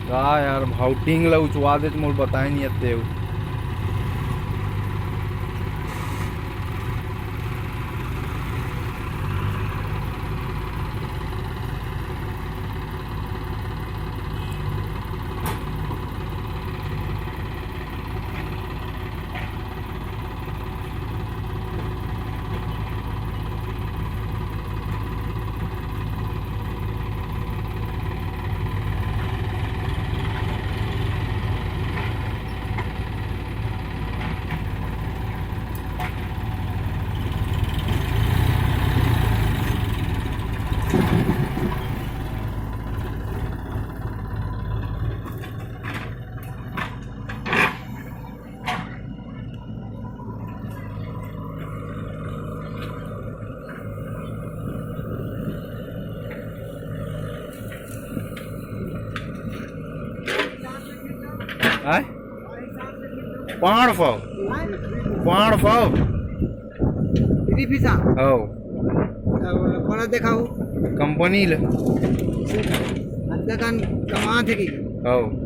का यार भाउटिंग ला उचवा दे मोर बताए नहीं आते हो। Hả? Wonderful. Wonderful. किती पिसा हो कोणाला देखाऊ कंपनी आता कान कमा थे की हो